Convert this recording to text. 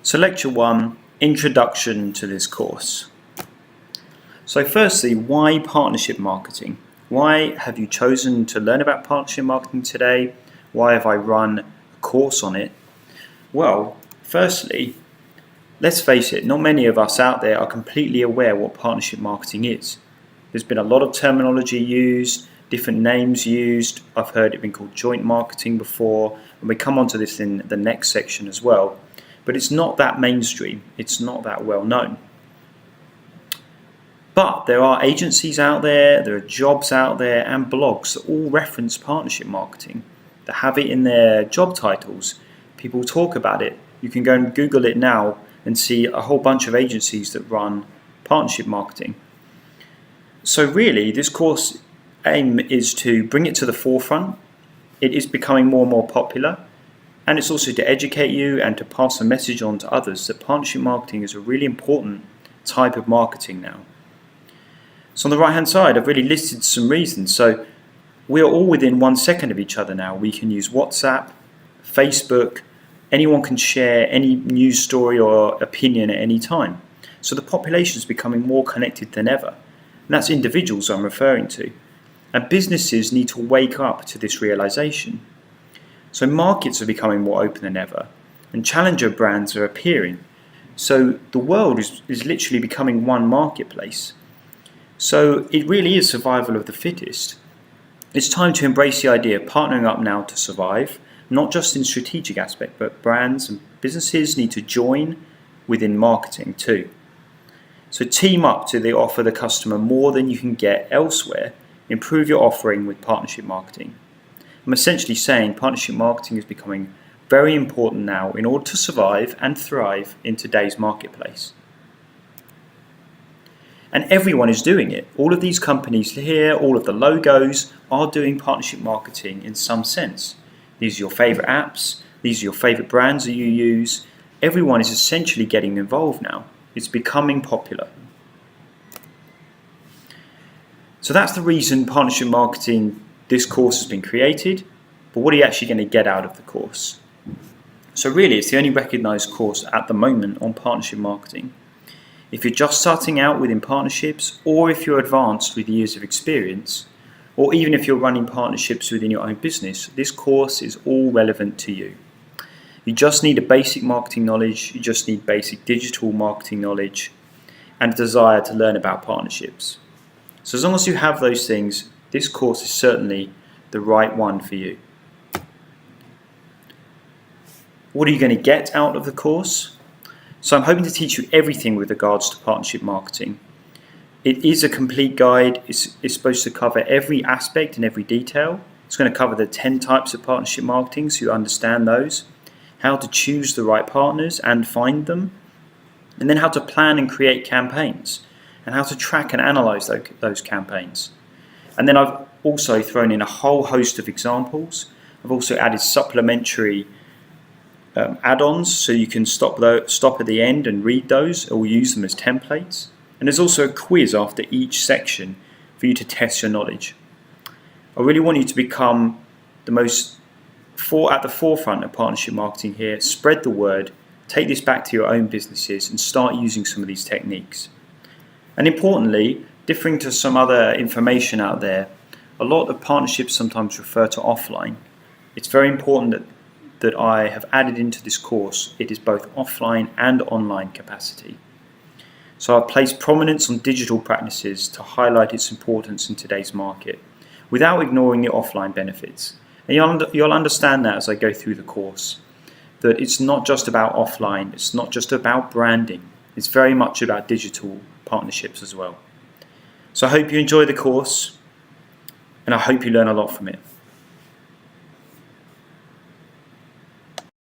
So Lecture 1, Introduction to this course. So firstly, why partnership marketing? Why have you chosen to learn about partnership marketing today? Why have I run a course on it? Well, firstly, let's face it, not many of us out there are completely aware what partnership marketing is. There's been a lot of terminology used, different names used. I've heard it been called joint marketing before, and we come onto this in the next section as well. But it's not that mainstream, it's not that well known. But there are agencies out there are jobs out there, and blogs that all reference partnership marketing. They have it in their job titles. People talk about it. You can go and Google it now and see a whole bunch of agencies that run partnership marketing. So really, this course aim is to bring it to the forefront. It is becoming more and more popular. And it's also to educate you and to pass a message on to others that partnership marketing is a really important type of marketing now. So on the right hand side, I've really listed some reasons. So we are all within 1 second of each other now. We can use WhatsApp, Facebook, anyone can share any news story or opinion at any time. So the population is becoming more connected than ever. And that's individuals I'm referring to. And businesses need to wake up to this realization. So markets are becoming more open than ever, and challenger brands are appearing. So the world is literally becoming one marketplace. So it really is survival of the fittest. It's time to embrace the idea of partnering up now to survive, not just in strategic aspect, but brands and businesses need to join within marketing too. So team up to offer the customer more than you can get elsewhere. Improve your offering with partnership marketing. I'm essentially saying partnership marketing is becoming very important now in order to survive and thrive in today's marketplace. And everyone is doing it. All of these companies here, all of the logos are doing partnership marketing in some sense. These are your favorite apps, these are your favorite brands that you use. Everyone is essentially getting involved now. It's becoming popular. So that's the reason partnership marketing, this course has been created, but what are you actually going to get out of the course? So really, it's the only recognised course at the moment on partnership marketing. If you're just starting out within partnerships, or if you're advanced with years of experience, or even if you're running partnerships within your own business, this course is all relevant to you. You just need a basic marketing knowledge, you just need basic digital marketing knowledge, and a desire to learn about partnerships. So as long as you have those things, this course is certainly the right one for you. What are you going to get out of the course? So I'm hoping to teach you everything with regards to partnership marketing. It is a complete guide. It's supposed to cover every aspect and every detail. It's going to cover the 10 types of partnership marketing so you understand those, how to choose the right partners and find them, and then how to plan and create campaigns, and how to track and analyze those campaigns. And then I've also thrown in a whole host of examples. I've also added supplementary add-ons so you can stop at the end and read those or use them as templates. And there's also a quiz after each section for you to test your knowledge. I really want you to become at the forefront of partnership marketing here. Spread the word, take this back to your own businesses and start using some of these techniques. And importantly, differing to some other information out there, a lot of partnerships sometimes refer to offline. It's very important that I have added into this course, it is both offline and online capacity. So I've placed prominence on digital practices to highlight its importance in today's market, without ignoring the offline benefits. And you'll understand that as I go through the course, that it's not just about offline, it's not just about branding, it's very much about digital partnerships as well. So I hope you enjoy the course, and I hope you learn a lot from it.